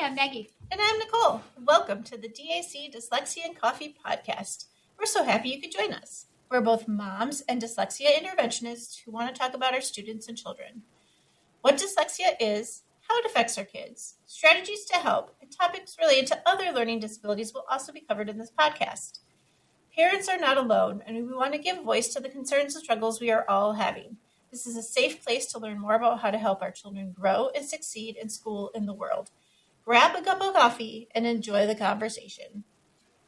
I'm Maggie. And I'm Nicole. Welcome to the DAC Dyslexia and Coffee podcast. We're so happy you could join us. We're both moms and dyslexia interventionists who want to talk about our students and children. What dyslexia is, how it affects our kids, strategies to help, and topics related to other learning disabilities will also be covered in this podcast. Parents are not alone, and we want to give voice to the concerns and struggles we are all having. This is a safe place to learn more about how to help our children grow and succeed in school and the world. Grab a cup of coffee and enjoy the conversation.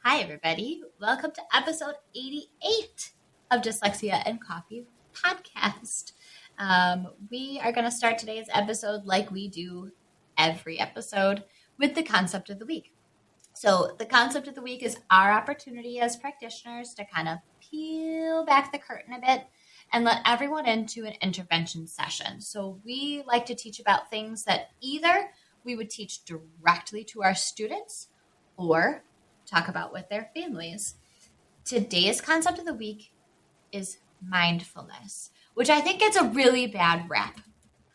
Hi, everybody. Welcome to episode 88 of Dyslexia and Coffee podcast. We are going to start today's episode like we do every episode with the concept of the week. So the concept of the week is our opportunity as practitioners to kind of peel back the curtain a bit and let everyone into an intervention session. So we like to teach about things that either we would teach directly to our students or talk about with their families. Today's concept of the week is mindfulness, which I think gets a really bad rap.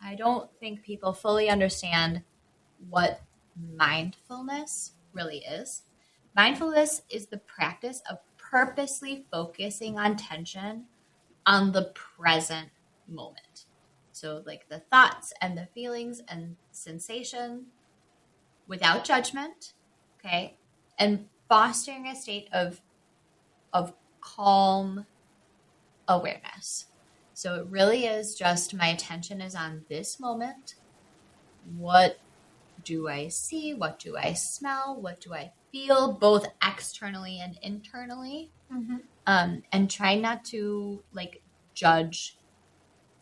I don't think people fully understand what mindfulness really is. Mindfulness is the practice of purposely focusing on attention on the present moment. So like the thoughts and the feelings and sensation without judgment, okay? And fostering a state of calm awareness. So it really is just my attention is on this moment. What do I see? What do I smell? What do I feel, both externally and internally? Mm-hmm. And try not to like judge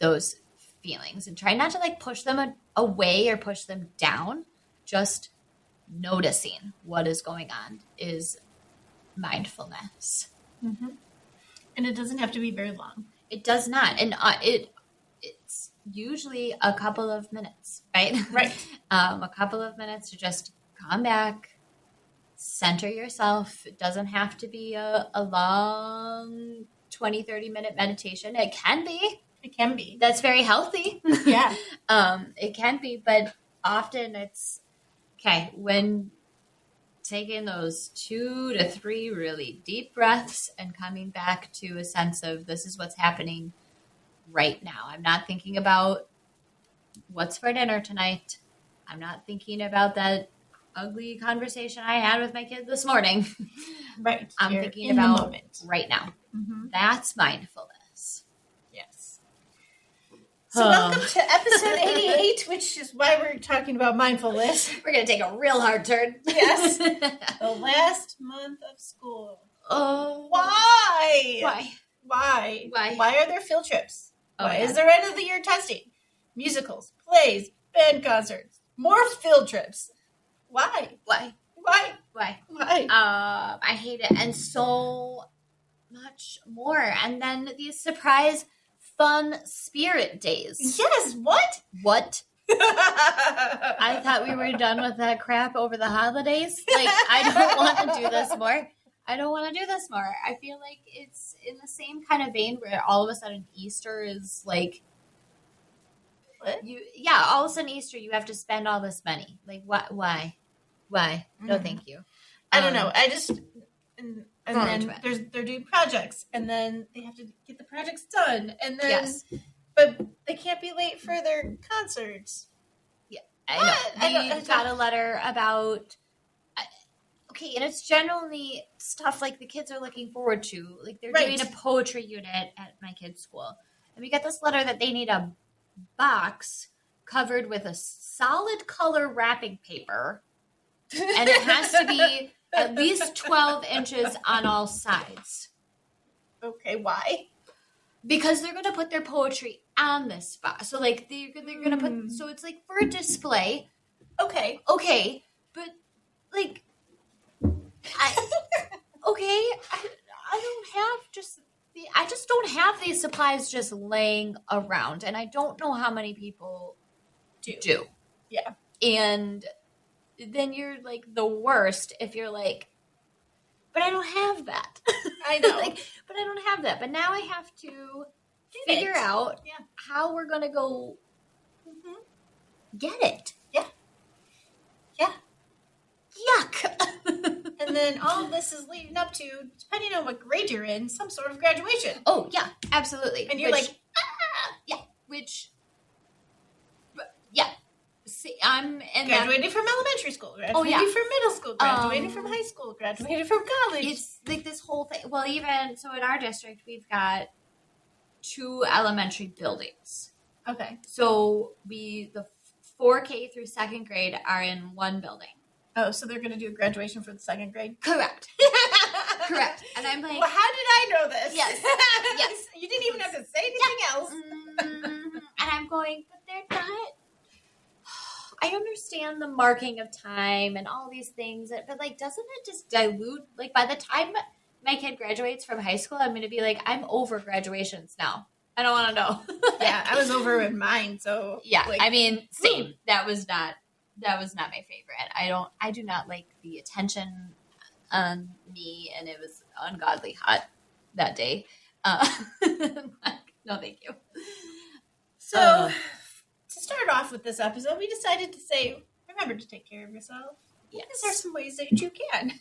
those feelings and try not to like push them away or push them down. Just noticing what is going on is mindfulness. Mm-hmm. And it doesn't have to be very long. It does not. And it's usually a couple of minutes, right? Right. A couple of minutes to just come back, center yourself. It doesn't have to be a long 20, 30-minute meditation. It can be. It can be. That's very healthy. Yeah. It can be, but often it's, okay, when taking those 2 to 3 really deep breaths and coming back to a sense of this is what's happening right now. I'm not thinking about what's for dinner tonight. I'm not thinking about that ugly conversation I had with my kid this morning. Right. I'm You're thinking in the about moment. right now. Mm-hmm. That's mindfulness. Yes. So welcome to episode 88, which is why we're talking about mindfulness. We're going to take a real hard turn. Yes. The last month of school. Oh. Why? Why? Why are there field trips? Oh, Why yeah. is there end of the year testing? Musicals, plays, band concerts, more field trips. Why? Why? I hate it. And so much more. And then these surprise fun spirit days. Yes, what? What? I thought we were done with that crap over the holidays. Like, I don't want to do this more. I feel like it's in the same kind of vein where all of a sudden Easter is like, What? all of a sudden Easter, you have to spend all this money. Like, what? Why? No, thank you. I don't know. I just and then it. they're doing projects, and then they have to get the projects done, and then Yes. but they can't be late for their concerts. Yeah, I know. We got a letter about. Okay, and it's generally stuff like the kids are looking forward to. Like they're Right. doing a poetry unit at my kid's school, and we got this letter that they need a box covered with a solid color wrapping paper, and it has to be at least 12 inches on all sides. Okay, why? Because they're going to put their poetry on this spot. So, like, they're going to put... So, it's, like, for a display. Okay. Okay. But, like... I don't have just... I just don't have these supplies just laying around. And I don't know how many people do. Yeah. And then you're, like, the worst if you're, like... But I don't have that. I know. But I don't have that. But now I have to figure out how we're going to go get it. Yeah. then all of this is leading up to, depending on what grade you're in, some sort of graduation. Oh, yeah, absolutely. And you're See, I'm in graduating from elementary school, graduating from middle school, graduating from high school, graduating from college. It's like this whole thing. Well, even so, in our district, we've got 2 elementary buildings. Okay. So the 4K through 2nd grade are in one building. Oh, so they're going to do a graduation for the 2nd grade? Correct. Correct. And I'm like, well, how did I know this? Yes. Yes. You didn't even have to say anything else. And I'm going, but they're not. I understand the marking of time and all these things, but like, doesn't it just dilute? Like, by the time my kid graduates from high school, I'm going to be like, I'm over graduations now. I don't want to know. Yeah, I was over with mine, so yeah. like, I mean, same. That was not my favorite. I do not like the attention on me, and it was ungodly hot that day. No, thank you. So. To start off with this episode, we decided to say, remember to take care of yourself. Yes. These are some ways that you can.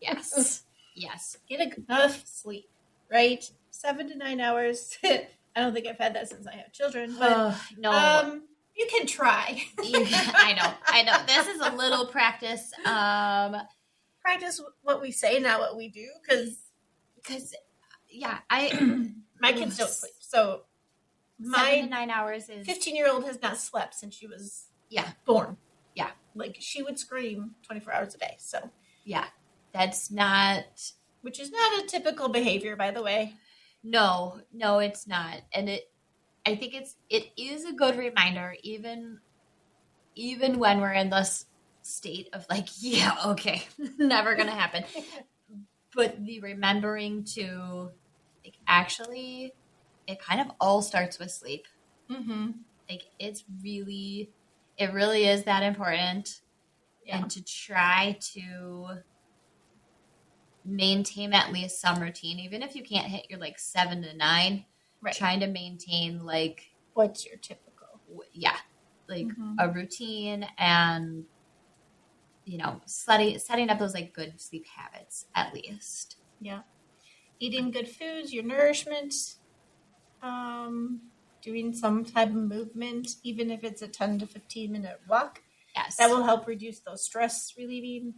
Yes. Yes. Get enough sleep, right? 7 to 9 hours. I don't think I've had that since I have children, but no. You can try. I know. This is a little practice. Practice what we say, not what we do, because yeah, my kids don't sleep, so. 7 to 9 hours is 15-year-old has not slept since she was born. Yeah. Like she would scream 24 hours a day. So yeah, that's not, which is not a typical behavior, by the way. No, it's not. And I think it is a good reminder, even when we're in this state of like, yeah, okay, never going to happen. But the remembering to like, actually, it kind of all starts with sleep. Mm-hmm. Like it really is that important. Yeah. And to try to maintain at least some routine, even if you can't hit your like 7 to 9, right. Trying to maintain like what's your typical, like a routine and setting up those like good sleep habits at least. Yeah, eating good foods, your nourishment. Doing some type of movement, even if it's a 10 to 15-minute walk. Yes. That will help reduce those stress relieving.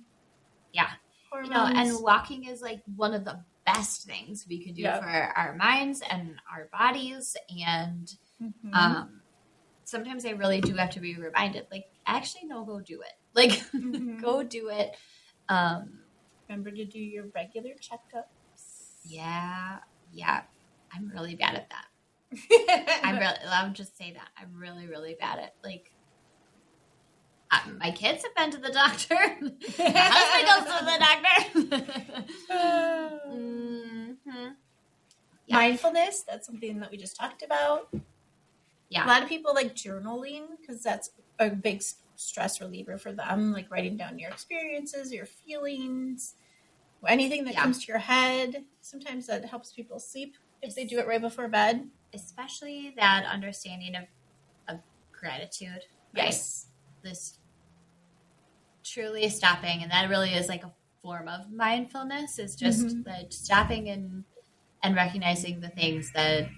Yeah. Hormones. And walking is like one of the best things we could do for our minds and our bodies. And sometimes I really do have to be reminded, like, actually, no, go do it. Like, go do it. Remember to do your regular checkups. Yeah. I'm really bad at that. I'll just say that. I'm really, really bad at, like, my kids have been to the doctor. My husband goes to the doctor. Yeah. Mindfulness, that's something that we just talked about. Yeah. A lot of people like journaling because that's a big stress reliever for them, like writing down your experiences, your feelings, anything that comes to your head. Sometimes that helps people sleep if they do it right before bed. Especially that understanding of gratitude. Right? Yes. This truly stopping, and that really is like a form of mindfulness, is just like stopping and recognizing the things that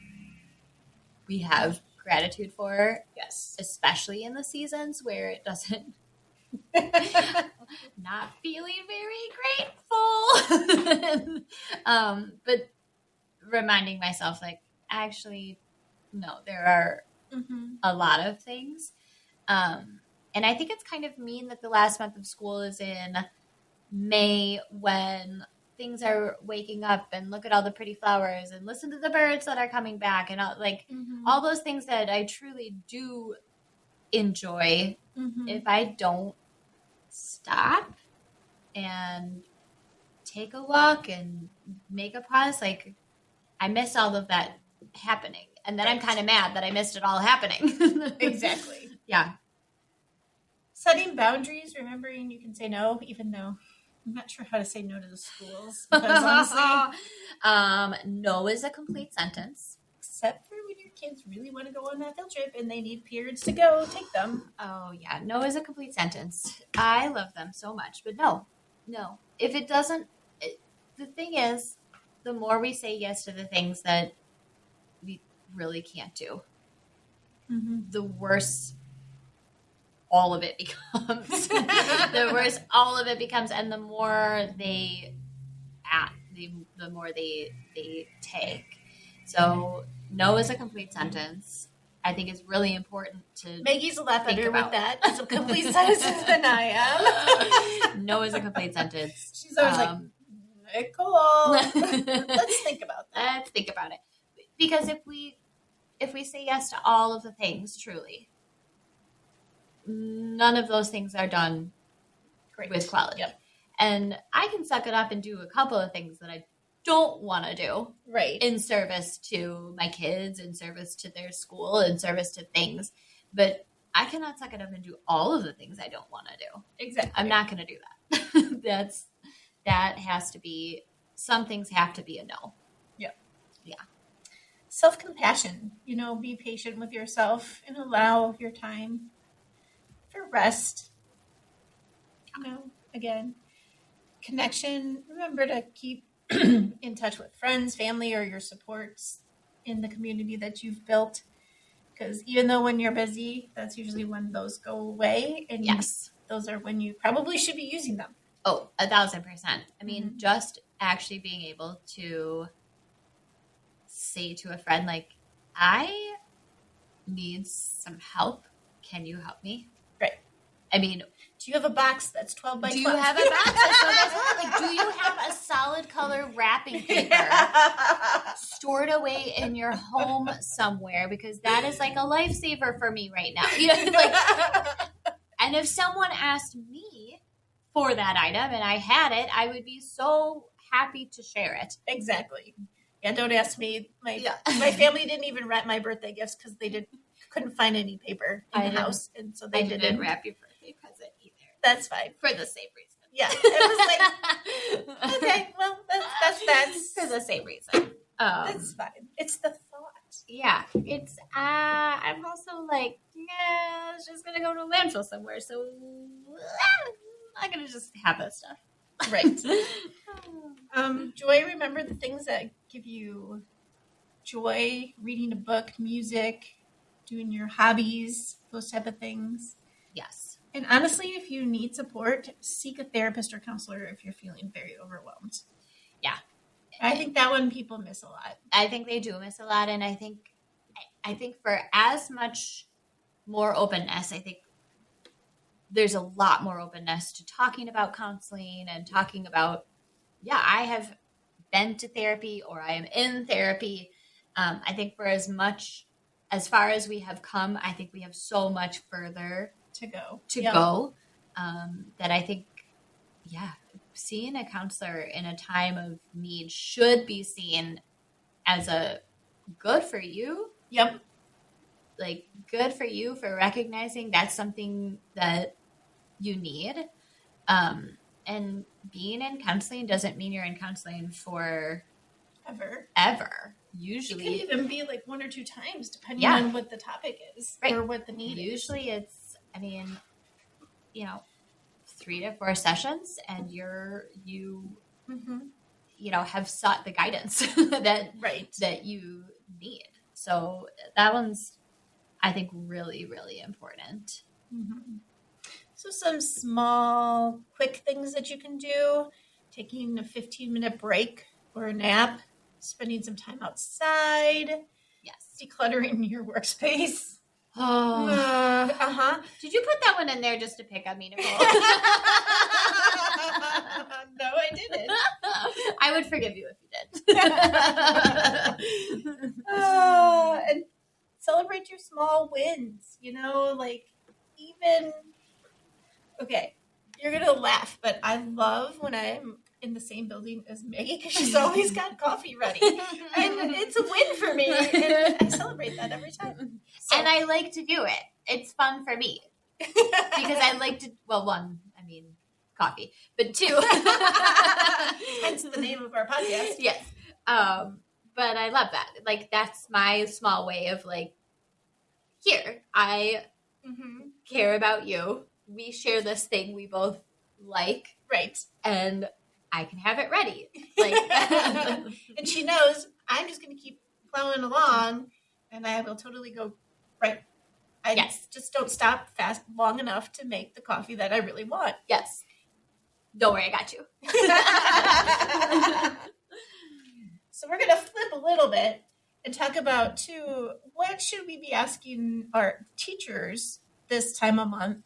we have gratitude for. Yes. Especially in the seasons where it doesn't not feeling very grateful. But reminding myself, like, actually, no, there are a lot of things. And I think it's kind of mean that the last month of school is in May when things are waking up and look at all the pretty flowers and listen to the birds that are coming back and all those things that I truly do enjoy. If I don't stop and take a walk and make a pause, like, I miss all of that happening. And then I'm kind of mad that I missed it all happening. Exactly. Yeah. Setting boundaries, remembering you can say no, even though I'm not sure how to say no to the schools. Because honestly, no is a complete sentence. Except for when your kids really want to go on that field trip and they need periods to go, take them. Oh, yeah. No is a complete sentence. I love them so much, but no. No. If it doesn't, the thing is, the more we say yes to the things that we really can't do, the worse all of it becomes. The worse all of it becomes, and the more they the more they take. So no is a complete sentence. I think it's really important to. Maggie's a lot better with that. It's a complete sentences than I am. No is a complete sentence. She's always like, Nicole. Let's think about that. Let's think about it. Because if we say yes to all of the things, truly, none of those things are done with quality. Yep. And I can suck it up and do a couple of things that I don't want to do. Right. In service to my kids, in service to their school, in service to things. But I cannot suck it up and do all of the things I don't want to do. Exactly. I'm not going to do that. That has to be, some things have to be a no. Yep. Yeah. Self-compassion, be patient with yourself and allow your time for rest. Again, connection. Remember to keep in touch with friends, family, or your supports in the community that you've built. Because even though when you're busy, that's usually when those go away. And yes, those are when you probably should be using them. Oh, 1,000%. I mean, just actually being able to say to a friend, like, I need some help. Can you help me? Right. I mean, do you have a box that's 12 by 12? Do you have a box that's 12 by 12? Like, do you have a solid color wrapping paper stored away in your home somewhere? Because that is like a lifesaver for me right now. And if someone asked me for that item and I had it, I would be so happy to share it. Exactly. Yeah, don't ask me. My family didn't even wrap my birthday gifts because they couldn't find any paper in the house, and so they didn't wrap your birthday present either. That's fine for the same reason. Yeah, it was like okay, well that's for the same reason. That's fine. It's the thought. Yeah, it's. I'm also like, it's just gonna go to a landfill somewhere, so I'm not gonna just have that stuff. Right. Joy, remember the things that give you joy, reading a book, music, doing your hobbies, those type of things. Yes. And honestly, if you need support, seek a therapist or counselor if you're feeling very overwhelmed. Yeah. I think that one people miss a lot. I think they do miss a lot. And I think for as much more openness, I think there's a lot more openness to talking about counseling and talking about, I have been to therapy or I am in therapy. I think for as far as we have come, I think we have so much further to go. That I think, seeing a counselor in a time of need should be seen as a good for you. Yep. Like, good for you for recognizing that's something that you need. And being in counseling doesn't mean you're in counseling for ever. Usually it could even be like 1 or 2 times depending on what the topic is or what the need is. Usually it's, 3 to 4 sessions and you have sought the guidance that you need. So that one's, I think, really, really important. Mm-hmm. So some small, quick things that you can do: taking a 15-minute break or a nap, spending some time outside. Yes. Decluttering your workspace. Oh. Did you put that one in there just to pick on me, Nicole? No, I didn't. I would forgive you if you did. And celebrate your small wins. Okay, you're going to laugh, but I love when I'm in the same building as Maggie because she's always got coffee ready. And it's a win for me, and I celebrate that every time. So. And I like to do it. It's fun for me. Because I like to, coffee, but 2. Hence the name of our podcast. Yes. But I love that. Like, that's my small way of here, I care about you. We share this thing we both like, Right. and I can have it ready. Like, and she knows I'm just going to keep plowing along, and I will totally go right. I just don't stop fast long enough to make the coffee that I really want. Yes. Don't worry, I got you. So we're going to flip a little bit and talk about, too, what should we be asking our teachers this time of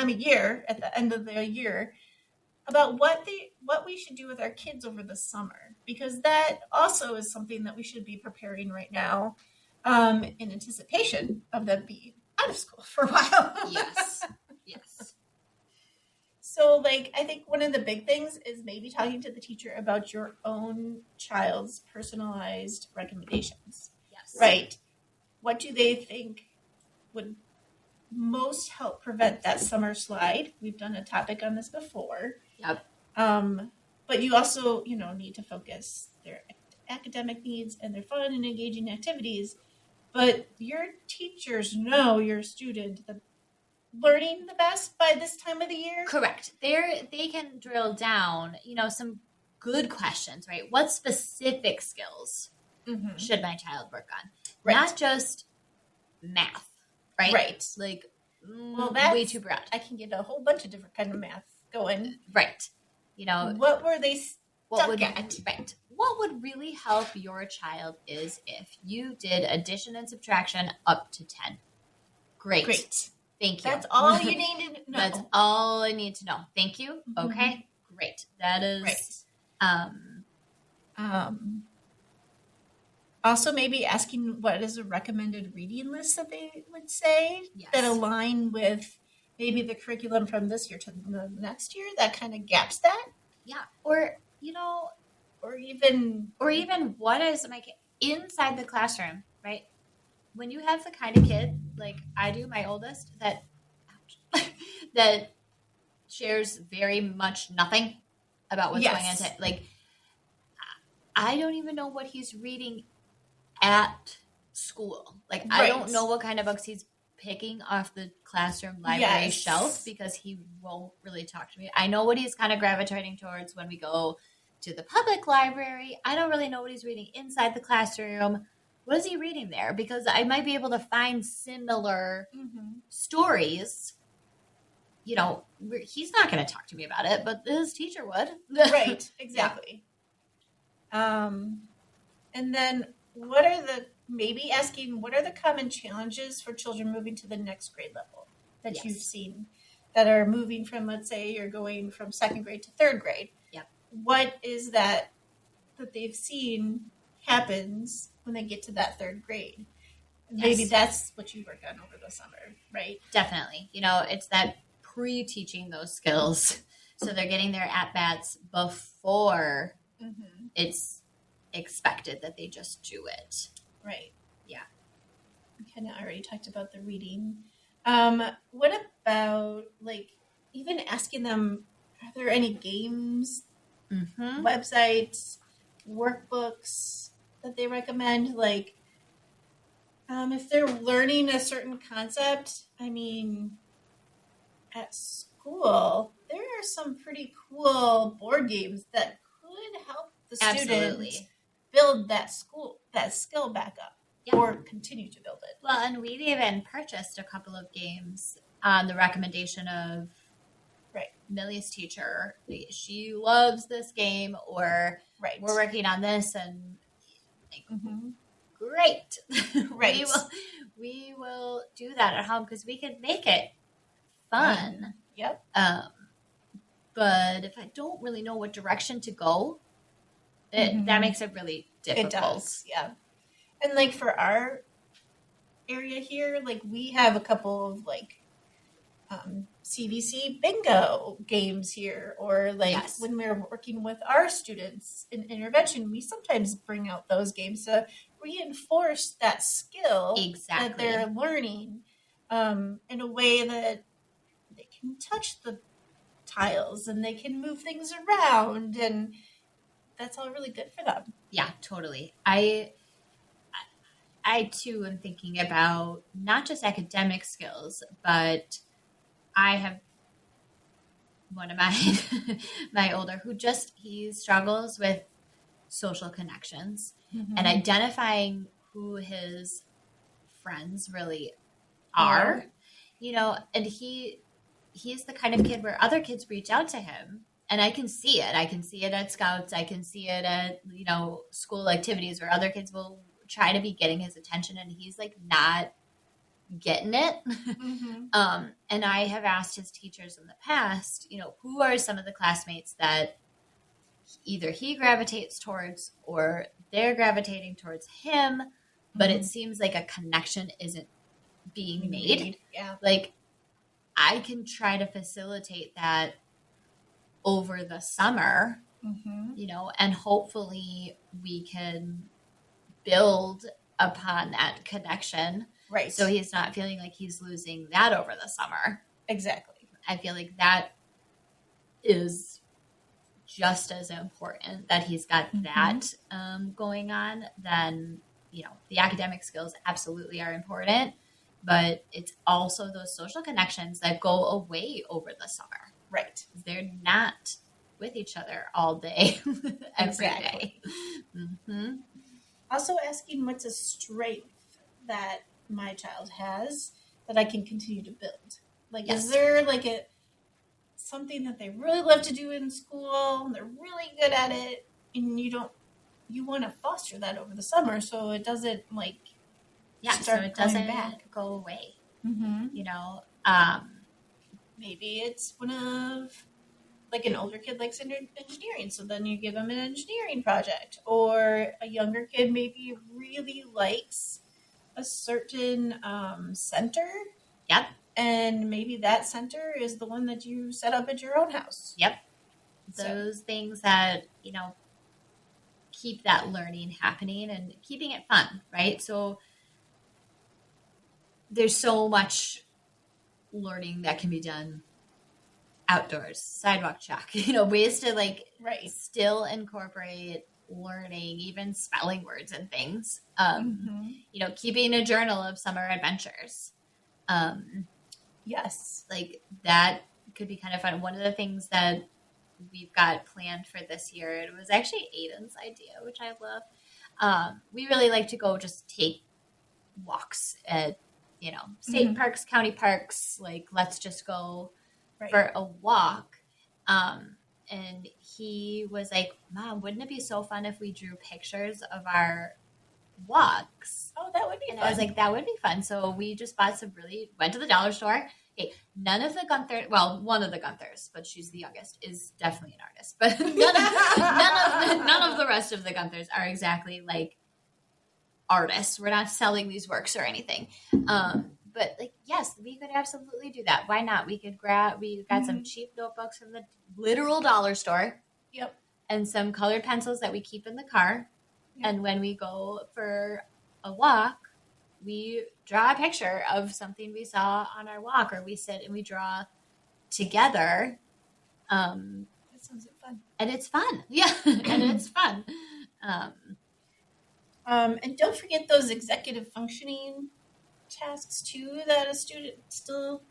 year, at the end of the year, about what we should do with our kids over the summer, because that also is something that we should be preparing right now, in anticipation of them being out of school for a while. Yes. So, like, I think one of the big things is maybe talking to the teacher about your own child's personalized recommendations. Yes. Right. What do they think would most help prevent that summer slide? We've done a topic on this before. Yep. But you also, need to focus their academic needs and their fun and engaging activities. But your teachers know your student learning the best by this time of the year. Correct. They can drill down, some good questions, right? What specific skills should my child work on? Right. Not just math, right? Right. Like, that's way too broad. I can get a whole bunch of different kind of math going. Right. What were they stuck at? Right. What would really help your child is if you did addition and subtraction up to 10. Great. Thank you. That's all you need to know. That's all I need to know. Thank you. Mm-hmm. Okay. Great. That is right. Also, maybe asking what is a recommended reading list that they would say that align with maybe the curriculum from this year to the next year that kind of gaps that. Yeah. Or even what is inside the classroom, right? When you have the kind of kid like I do, my oldest, that shares very much nothing about what's going on. Like, I don't even know what he's reading at school. Like, I don't know what kind of books he's picking off the classroom library shelf because he won't really talk to me. I know what he's kind of gravitating towards when we go to the public library. I don't really know what he's reading inside the classroom. What is he reading there? Because I might be able to find similar stories. He's not going to talk to me about it, but his teacher would. Right, exactly. And then what are the common challenges for children moving to the next grade level that you've seen that are moving from, let's say you're going from second grade to third grade? Yep. What is that they've seen happens when they get to that third grade? Maybe that's what you work on over the summer, right? Definitely. It's that pre-teaching those skills. So they're getting their at-bats before it's expected that they just do it. Right. Yeah. We kind of already talked about the reading. What about, like, even asking them, are there any games, websites, workbooks that they recommend? Like, if they're learning a certain concept, at school, there are some pretty cool board games that could help the students build that skill back up or continue to build it. Well, and we've even purchased a couple of games on the recommendation of Millie's teacher. She loves this game, or we're working on this, and great. Right. we will do that at home because we can make it fun. Yep. But if I don't really know what direction to go, that makes it really difficult. It does, yeah. And, like, for our area here, like, we have a couple of, like, CVC bingo games here, or, like, when we're working with our students in intervention, we sometimes bring out those games to reinforce that skill that they're learning in a way that they can touch the tiles and they can move things around, and that's all really good for them. Yeah, totally. I too am thinking about not just academic skills, but I have one of my my older who he struggles with social connections and identifying who his friends really are, and he's the kind of kid where other kids reach out to him, and I can see it. I can see it at scouts. I can see it at, school activities where other kids will try to be getting his attention and he's like not getting it. And I have asked his teachers in the past, who are some of the classmates that either he gravitates towards or they're gravitating towards him, but it seems like a connection isn't being made. Yeah. Like, I can try to facilitate that over the summer, and hopefully we can build upon that connection. Right. So he's not feeling like he's losing that over the summer. Exactly. I feel like that is just as important, that he's got that going on. Then, the academic skills absolutely are important, but it's also those social connections that go away over the summer. Right. They're not with each other all day, every Exactly. day. Also asking what's a strength that my child has that I can continue to build. Like, Yes. Is there like something that they really love to do in school, and they're really good at it, and you want to foster that over the summer so it doesn't So it doesn't back. go away. Maybe it's one of an older kid likes engineering, so then you give them an engineering project, or a younger kid maybe really likes a certain center. Yep. And maybe that center is the one that you set up at your own house. Yep. Those things that, keep that learning happening and keeping it fun, right? So there's so much learning that can be done outdoors, sidewalk chalk, ways to Right. still incorporate learning, even spelling words and things. Keeping a journal of summer adventures. Yes. That could be kind of fun. One of the things that we've got planned for this year, it was actually Aiden's idea, which I love. We really like to go just take walks at, state parks, county parks. Let's just go for a walk. And he was like, Mom, wouldn't it be so fun if we drew pictures of our walks? Oh, that would be And fun. I was like, that would be fun. So we just went to the dollar store. Okay, none of the Gunther, well, one of the Gunthers, but she's the youngest, is definitely an artist. But none of the rest of the Gunthers are exactly like artists. We're not selling these works or anything. But yes, we could absolutely do that. Why not? We got some cheap notebooks from the literal dollar store. Yep. And some colored pencils that we keep in the car. Yep. And when we go for a walk, we draw a picture of something we saw on our walk, or we sit and we draw together. That sounds like fun. And it's fun. Yeah. And it's fun. And don't forget those executive functioning tasks too that a student still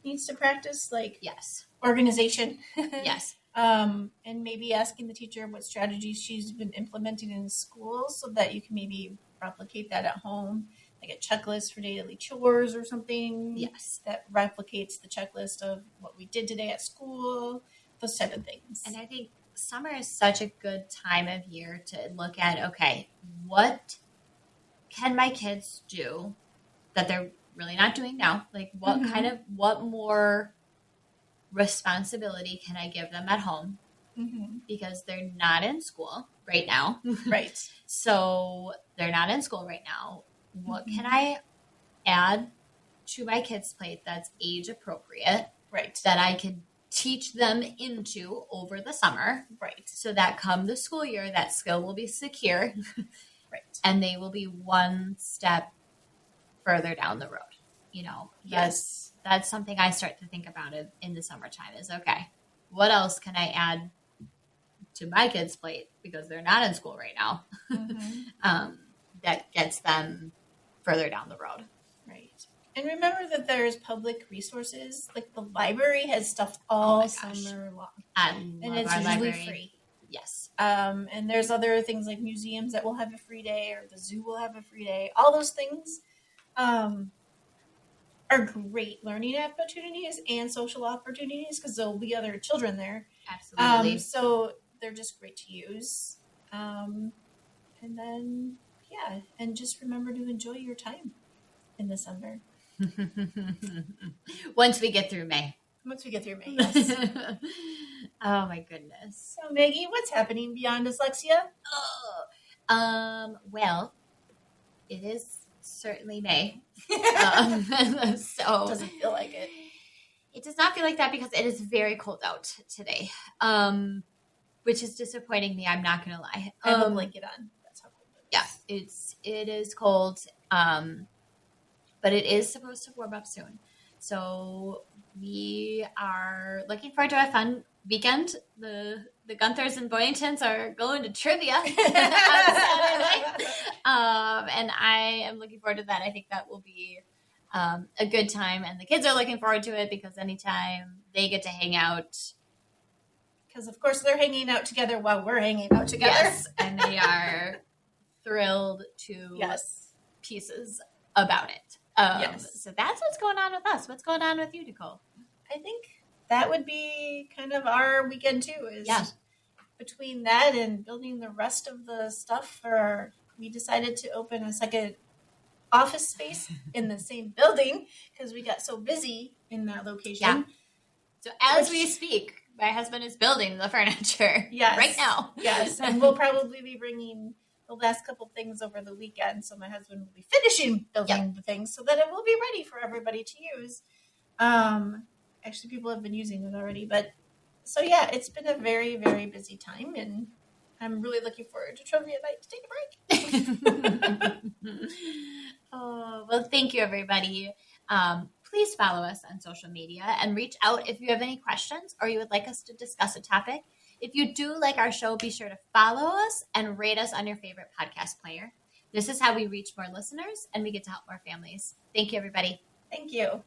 needs to practice, yes. organization. Yes. And maybe asking the teacher what strategies she's been implementing in school so that you can maybe replicate that at home, like a checklist for daily chores or something. Yes. That replicates the checklist of what we did today at school, those type of things. And I think summer is such a good time of year to look at, okay, what can my kids do that they're really not doing now? What more responsibility can I give them at home? Because they're not in school right now. Right. So they're not in school right now. What can I add to my kids' plate that's age appropriate? Right. That I can teach them into over the summer. Right. So that come the school year, that skill will be secure. Right. And they will be one step further down the road. Yes. That's something I start to think about it in the summertime is, okay, what else can I add to my kids' plate because they're not in school right now that gets them further down the road. Right. And remember that there's public resources. Like the library has stuff all summer long. And it's our usually library. free. Yes. And there's other things like museums that will have a free day, or the zoo will have a free day. All those things are great learning opportunities and social opportunities because there'll be other children there. Absolutely. So they're just great to use. And then, and just remember to enjoy your time in the summer. Once we get through May. Yes. Oh my goodness. So Maggie, what's happening beyond dyslexia? Well, it is certainly May. So Doesn't feel like it. It does not feel like that because it is very cold out today. Which is disappointing me, I'm not gonna lie. I have a blanket on. That's how cold it is. Yeah, it is cold. But it is supposed to warm up soon. So we are looking forward to a fun weekend. The Gunthers and Boyingtons are going to trivia on Saturday. And I am looking forward to that. I think that will be a good time. And the kids are looking forward to it because anytime they get to hang out. Because, of course, they're hanging out together while we're hanging out together. Yes, and they are thrilled to pieces about it. So that's what's going on with us. What's going on with you, Nicole? I think that would be kind of our weekend too. Between that and building the rest of the stuff we decided to open a second office space in the same building because we got so busy in that location. Yeah. So as we speak, my husband is building the furniture right now. Yes, and we'll probably be bringing the last couple things over the weekend, so my husband will be finishing building the things so that it will be ready for everybody to use. Actually, people have been using it already, but so it's been a very, very busy time, and I'm really looking forward to trivia night to take a break. Well, thank you, everybody. Please follow us on social media and reach out if you have any questions or you would like us to discuss a topic. If you do like our show, be sure to follow us and rate us on your favorite podcast player. This is how we reach more listeners and we get to help more families. Thank you, everybody. Thank you.